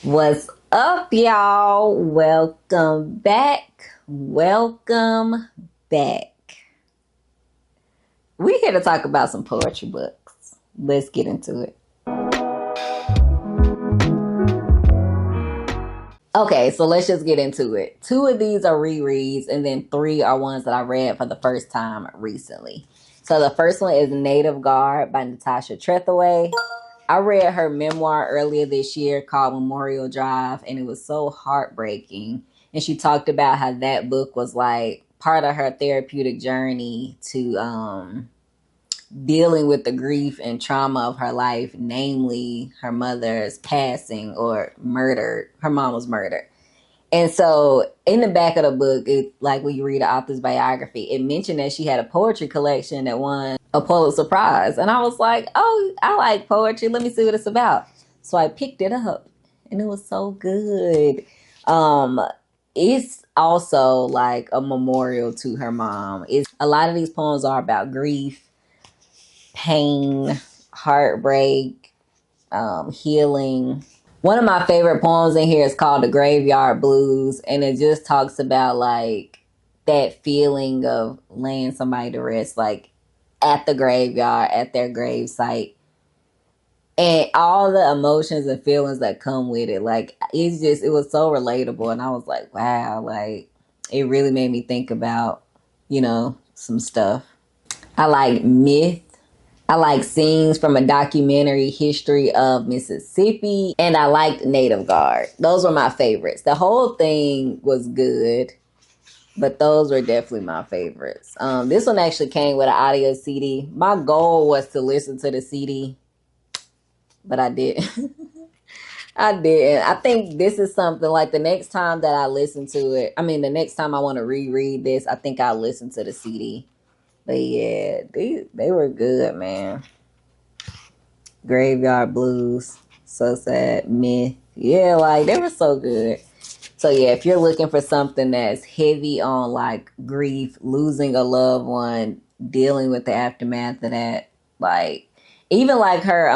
What's up, y'all? Welcome back. Welcome back. We're here to talk about some poetry books. Let's get into it. Okay, so let's just get into it. Two of these are rereads, and then three are ones that I read for the first time recently. So the first one is Native Guard by Natasha Trethewey. I read her memoir earlier this year called Memorial Drive, and it was so heartbreaking. And she talked about how that book was like part of her therapeutic journey to dealing with the grief and trauma of her life, namely her mother's passing or murdered. Her mom was murdered. And so in the back of the book, it, like when you read the author's biography, it mentioned that she had a poetry collection that won a Pulitzer Prize. And I was like, oh, I like poetry. Let me see what it's about. So I picked it up and it was so good. Um, it's also like a memorial to her mom. It's a lot of these poems are about grief, pain, heartbreak, healing. One of my favorite poems in here is called The Graveyard Blues, and it just talks about like that feeling of laying somebody to rest, like at the graveyard, at their grave site, and all the emotions and feelings that come with it. Like it was so relatable, and I was like, wow, like it really made me think about, some stuff. I like myth. I like scenes from a documentary history of Mississippi, and I liked Native Guard. Those were my favorites. The whole thing was good, but those were definitely my favorites. This one actually came with an audio CD. My goal was to listen to the CD, but I didn't. I didn't. I think this is something like the next time that I listen to it, the next time I want to reread this, I think I'll listen to the CD. But yeah, they were good, man. Graveyard Blues, so sad, myth. Yeah, like they were so good. So yeah, if you're looking for something that's heavy on like grief, losing a loved one, dealing with the aftermath of that, like even like her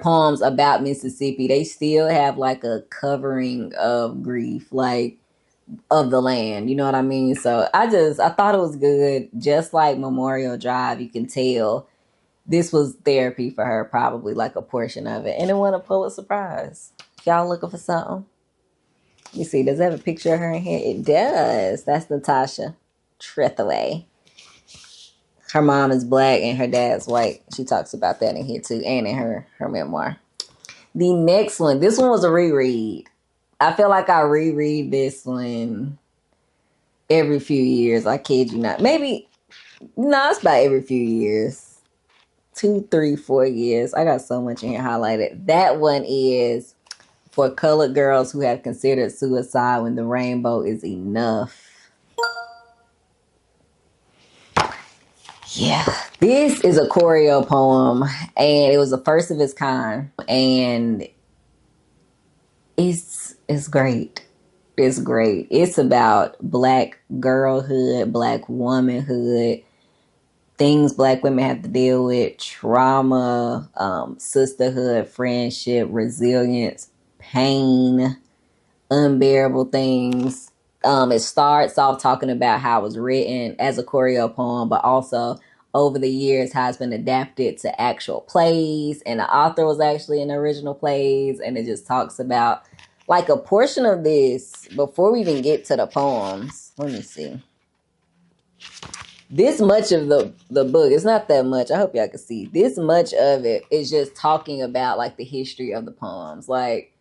poems about Mississippi, they still have like a covering of grief, like of the land, you know what I mean? So I thought it was good. Just like Memorial Drive, you can tell this was therapy for her, probably like a portion of it. And it won a Pulitzer Prize. If y'all looking for something, let me see. Does it have a picture of her in here? It does. That's Natasha Trethewey. Her mom is black and her dad's white. She talks about that in here too, and in her memoir. The next one, this one was a reread. I feel like I reread this one every few years. I kid you not. Maybe, no, it's about every few years. 2, 3, 4 years. I got so much in here highlighted. That one is For Colored Girls Who Have Considered Suicide When the Rainbow Is Enough. Yeah, this is a choreo poem, and it was the first of its kind, and it's great. It's great. It's about black girlhood, black womanhood, things black women have to deal with, trauma, sisterhood, friendship, resilience, pain, unbearable things. It starts off talking about how it was written as a choreo poem, but also over the years how it's been adapted to actual plays, and the author was actually in the original plays, and it just talks about like a portion of this before we even get to the poems. Let me see. This much of the book, it's not that much. I hope y'all can see. This much of it is just talking about like the history of the poems. Like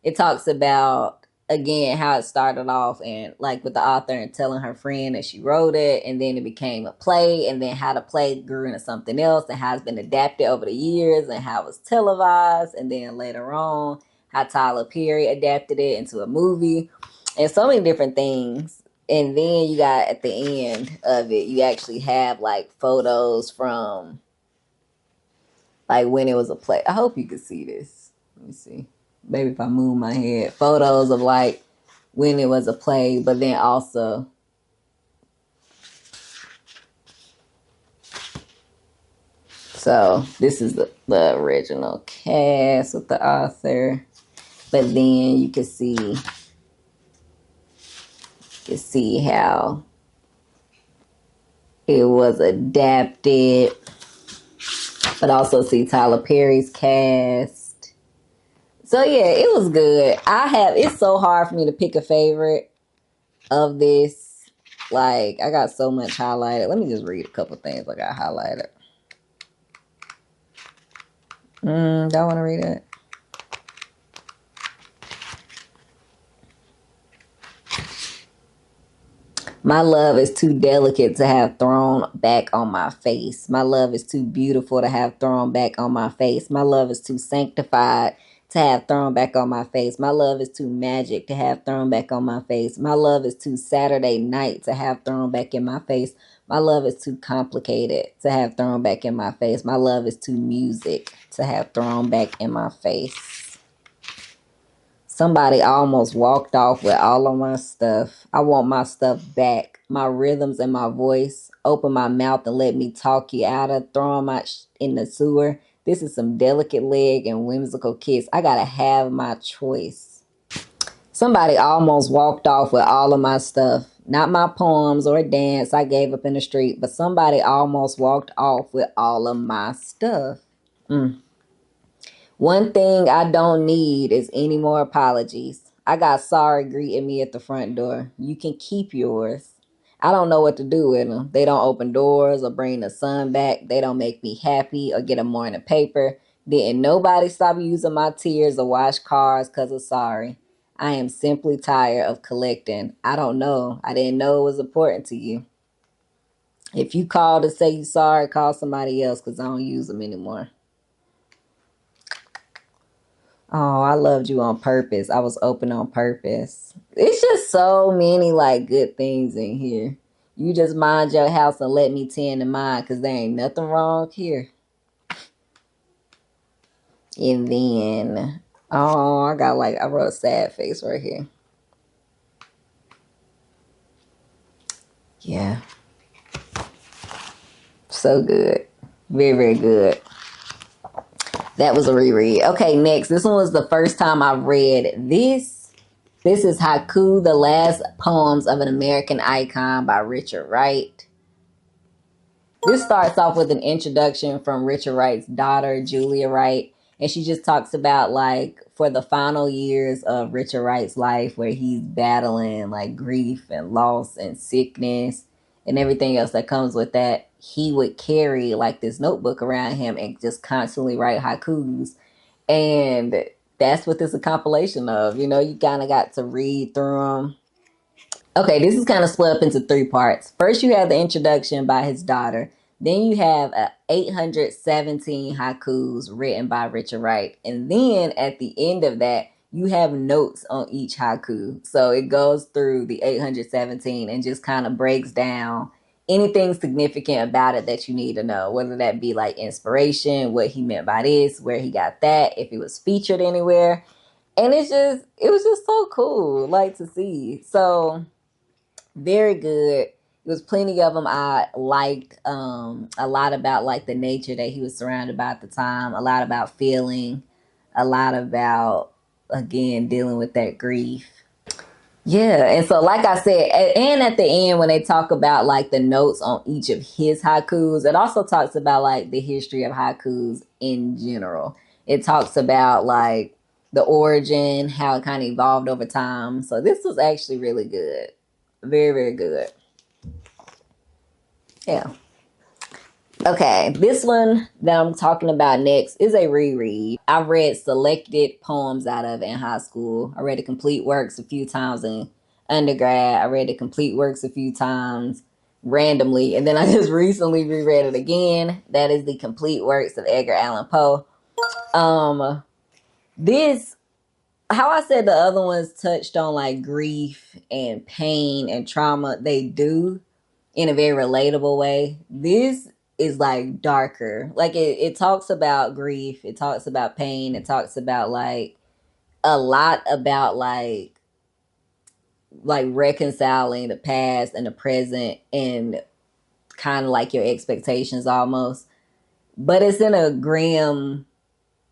it talks about again how it started off and like with the author and telling her friend that she wrote it, and then it became a play, and then how the play grew into something else, and how it's been adapted over the years, and how it was televised, and then later on how Tyler Perry adapted it into a movie, and so many different things. And then you got at the end of it, you actually have like photos from like when it was a play. I hope you can see this. Let me see. Maybe if I move my head. Photos of like when it was a play, but then also so this is the original cast with the author. But then you see how it was adapted, but also see Tyler Perry's cast. So yeah, it was good. It's so hard for me to pick a favorite of this. Like, I got so much highlighted. Let me just read a couple things I got highlighted. Don't want to read it. My love is too delicate to have thrown back on my face. My love is too beautiful to have thrown back on my face. My love is too sanctified to have thrown back on my face. My love is too magic to have thrown back on my face. My love is too Saturday night to have thrown back in my face. My love is too complicated to have thrown back in my face. My love is too music to have thrown back in my face. Somebody almost walked off with all of my stuff. I want my stuff back. My rhythms and my voice. Open my mouth and let me talk you out of throwing my in the sewer. This is some delicate leg and whimsical kiss. I gotta have my choice. Somebody almost walked off with all of my stuff. Not my poems or a dance I gave up in the street, but somebody almost walked off with all of my stuff. One thing I don't need is any more apologies. I got sorry greeting me at the front door. You can keep yours. I don't know what to do with them. They don't open doors or bring the sun back. They don't make me happy or get a morning paper. Didn't nobody stop using my tears or wash cars because of sorry. I am simply tired of collecting. I don't know. I didn't know it was important to you. If you call to say you sorry, call somebody else because I don't use them anymore. Oh, I loved you on purpose. I was open on purpose. It's just so many like good things in here. You just mind your house and let me tend to mine because there ain't nothing wrong here. And then, oh, I wrote a sad face right here. Yeah. So good. Very, very good. That was a reread. Okay, next. This one was the first time I read this. This is Haiku, The Last Poems of an American Icon by Richard Wright. This starts off with an introduction from Richard Wright's daughter, Julia Wright. And she just talks about like for the final years of Richard Wright's life where he's battling like grief and loss and sickness and everything else that comes with that. He would carry like this notebook around him and just constantly write haikus. And that's what this is a compilation of. You know, you kind of got to read through them. Okay, this is kind of split up into three parts. First, you have the introduction by his daughter. Then you have 817 haikus written by Richard Wright. And then at the end of that, you have notes on each haiku. So it goes through the 817 and just kind of breaks down anything significant about it that you need to know, whether that be like inspiration, what he meant by this, where he got that, if it was featured anywhere. And it was just so cool, like to see. So very good. It was plenty of them I liked. A lot about like the nature that he was surrounded by at the time. A lot about feeling. A lot about again dealing with that grief. Yeah, and so like I said, and at the end when they talk about like the notes on each of his haikus, it also talks about like the history of haikus in general. It talks about like the origin, how it kind of evolved over time. So this was actually really good. Very, very good. Yeah. Okay, this one that I'm talking about next is a reread. I read selected poems out of in high school. I read the complete works a few times in undergrad. I read the complete works a few times randomly, and then I just recently reread it again. That is the complete works of Edgar Allan Poe. This how I said the other ones touched on like grief and pain and trauma. They do in a very relatable way. This is like darker. Like it talks about grief, it talks about pain, it talks about like a lot about like reconciling the past and the present and kind of like your expectations almost. But it's in a grim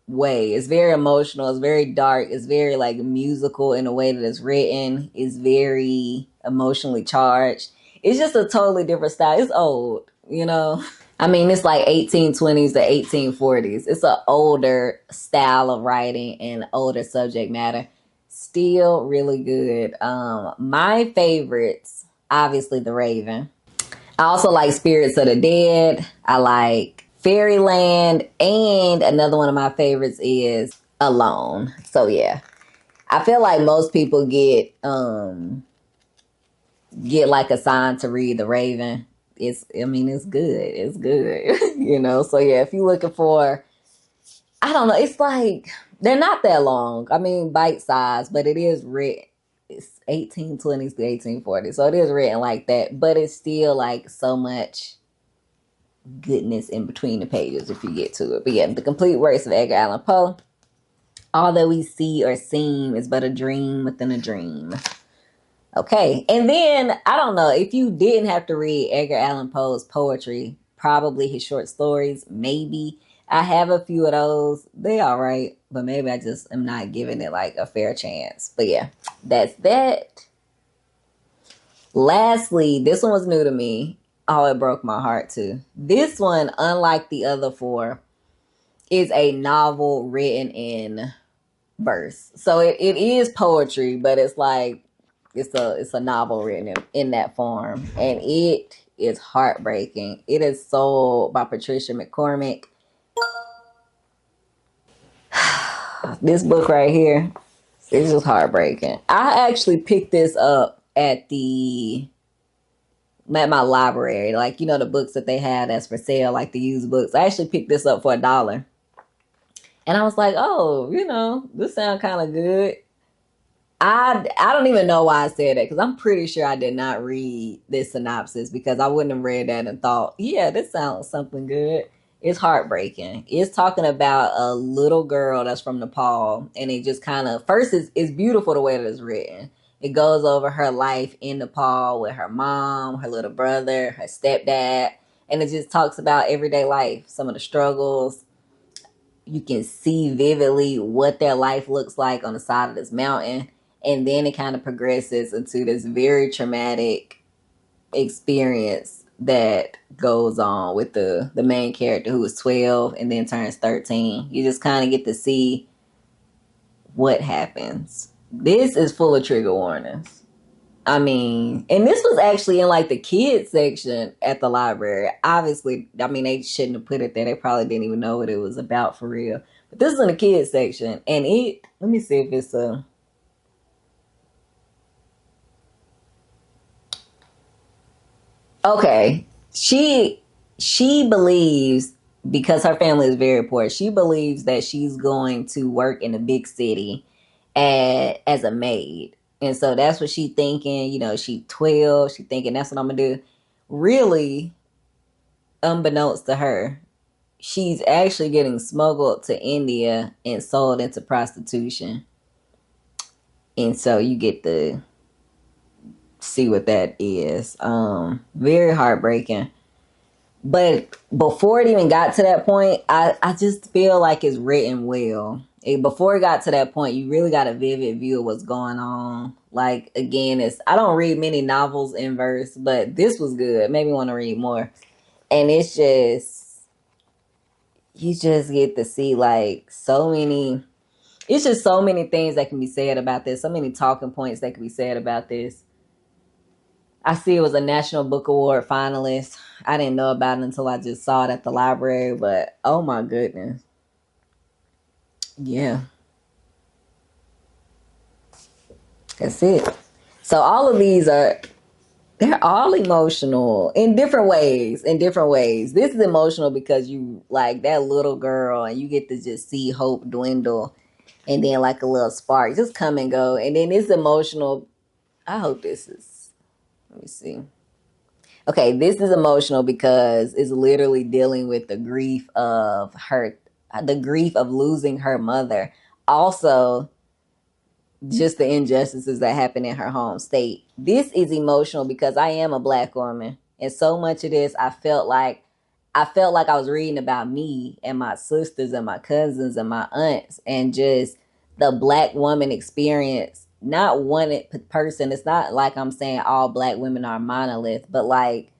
way. It's very emotional. It's very dark. It's very like musical in the way that it's written. It's very emotionally charged. It's just a totally different style. It's old, you know. I mean, it's like 1820s to 1840s. It's an older style of writing and older subject matter. Still really good. My favorites, obviously, The Raven. I also like Spirits of the Dead. I like Fairyland. And another one of my favorites is Alone. So, yeah. I feel like most people get like assigned to read The Raven. It's good. It's good. You know, so yeah, if you're looking for, I don't know, it's like they're not that long. I mean, bite size, but it is written. It's 1820s to 1840s, so it is written like that. But it's still like so much goodness in between the pages if you get to it. But yeah, The Complete Works of Edgar Allan Poe. All that we see or seem is but a dream within a dream. Okay, and then, I don't know, if you didn't have to read Edgar Allan Poe's poetry, probably his short stories, maybe. I have a few of those. They all right, but maybe I just am not giving it like a fair chance. But yeah, that's that. Lastly, this one was new to me. Oh, it broke my heart too. This one, unlike the other four, is a novel written in verse. So it is poetry, but it's like, it's a novel written in that form, and it is heartbreaking. It is sold by Patricia McCormick. This book right here, it's just heartbreaking. I actually picked this up at my library, like, you know, the books that they had that's for sale, like the used books. I actually picked this up for $1, and I was like, oh, you know, this sounds kind of good. I don't even know why I said that, because I'm pretty sure I did not read this synopsis, because I wouldn't have read that and thought, yeah, this sounds something good. It's heartbreaking. It's talking about a little girl that's from Nepal, and it just kind of, first, it's beautiful the way that it's written. It goes over her life in Nepal with her mom, her little brother, her stepdad, and it just talks about everyday life, some of the struggles. You can see vividly what their life looks like on the side of this mountain. And then it kind of progresses into this very traumatic experience that goes on with the main character, who is 12 and then turns 13. You just kind of get to see what happens. This is full of trigger warnings. I mean, and this was actually in like the kids section at the library. Obviously, I mean, they shouldn't have put it there. They probably didn't even know what it was about for real. But this is in the kids section. And let me see if it's a... Okay, she believes, because her family is very poor, she believes that she's going to work in a big city as a maid. And so that's what she thinking, you know, she 12, she thinking that's what I'm gonna do. Really, unbeknownst to her, she's actually getting smuggled to India and sold into prostitution. And so you get to see what that is. Very heartbreaking. But before it even got to that point, I just feel like it's written well. Before it got to that point, you really got a vivid view of what's going on. Like, again, I don't read many novels in verse, but this was good. Made me want to read more. And it's just, you just get to see like so many things that can be said about this. So many talking points that can be said about this. I see it was a National Book Award finalist. I didn't know about it until I just saw it at the library, but oh my goodness. Yeah. That's it. So all of these they're all emotional in different ways. This is emotional because you like that little girl and you get to just see hope dwindle, and then like a little spark just come and go. And then it's emotional. I hope this is, let me see. Okay, this is emotional because it's literally dealing with the grief of losing her mother. Also, just the injustices that happen in her home state. This is emotional because I am a Black woman. And so much of this, I felt like I felt like I was reading about me and my sisters and my cousins and my aunts and just the black woman experience. Not one person. It's not like I'm saying all black women are monolith, but like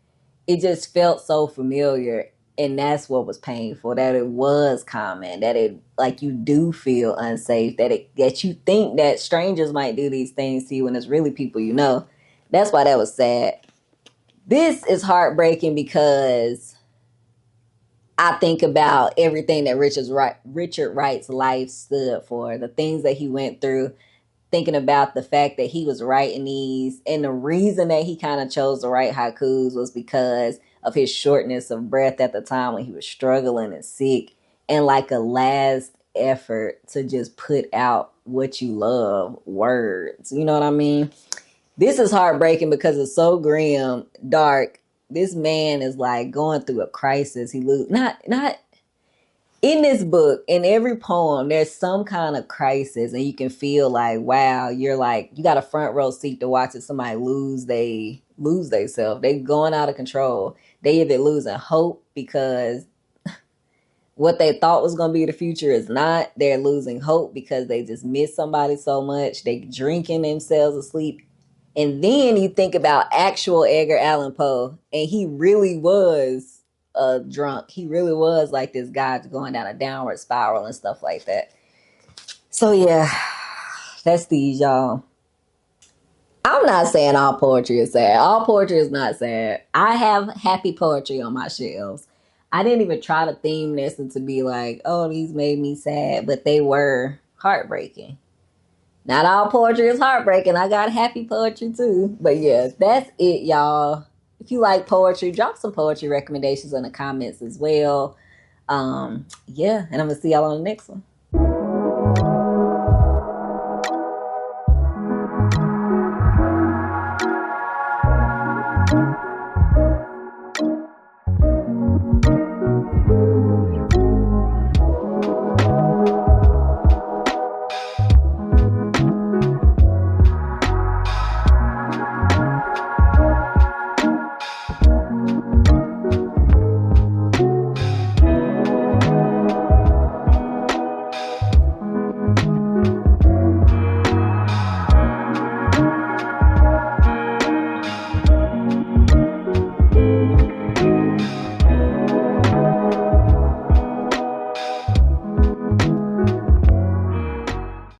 it just felt so familiar. And that's what was painful, that it was common, that it like you do feel unsafe, that you think that strangers might do these things to you when it's really people you know. That's why that was sad. This is heartbreaking because I think about everything that Richard Wright's life stood for, the things that he went through, thinking about the fact that he was writing these. And the reason that he kind of chose to write haikus was because of his shortness of breath at the time when he was struggling and sick, and like a last effort to just put out what you love, words. You know what I mean? This is heartbreaking because it's so grim, dark. This man is like going through a crisis. He lose not in this book, in every poem, there's some kind of crisis, and you can feel like, wow, you're like you got a front row seat to watch it. Somebody lose they self. They going out of control. They either losing hope because what they thought was going to be the future is not. They're losing hope because they just miss somebody so much. They drinking themselves asleep. And then you think about actual Edgar Allan Poe, and he really was a drunk. He really was like this guy going down a downward spiral and stuff like that. So yeah, that's these, y'all. I'm not saying all poetry is sad. All poetry is not sad. I have happy poetry on my shelves. I didn't even try to theme this and to be like, oh, these made me sad, but they were heartbreaking. Not all poetry is heartbreaking. I got happy poetry too. But yeah, that's it, y'all. If you like poetry, drop some poetry recommendations in the comments as well. Yeah, and I'm gonna see y'all on the next one.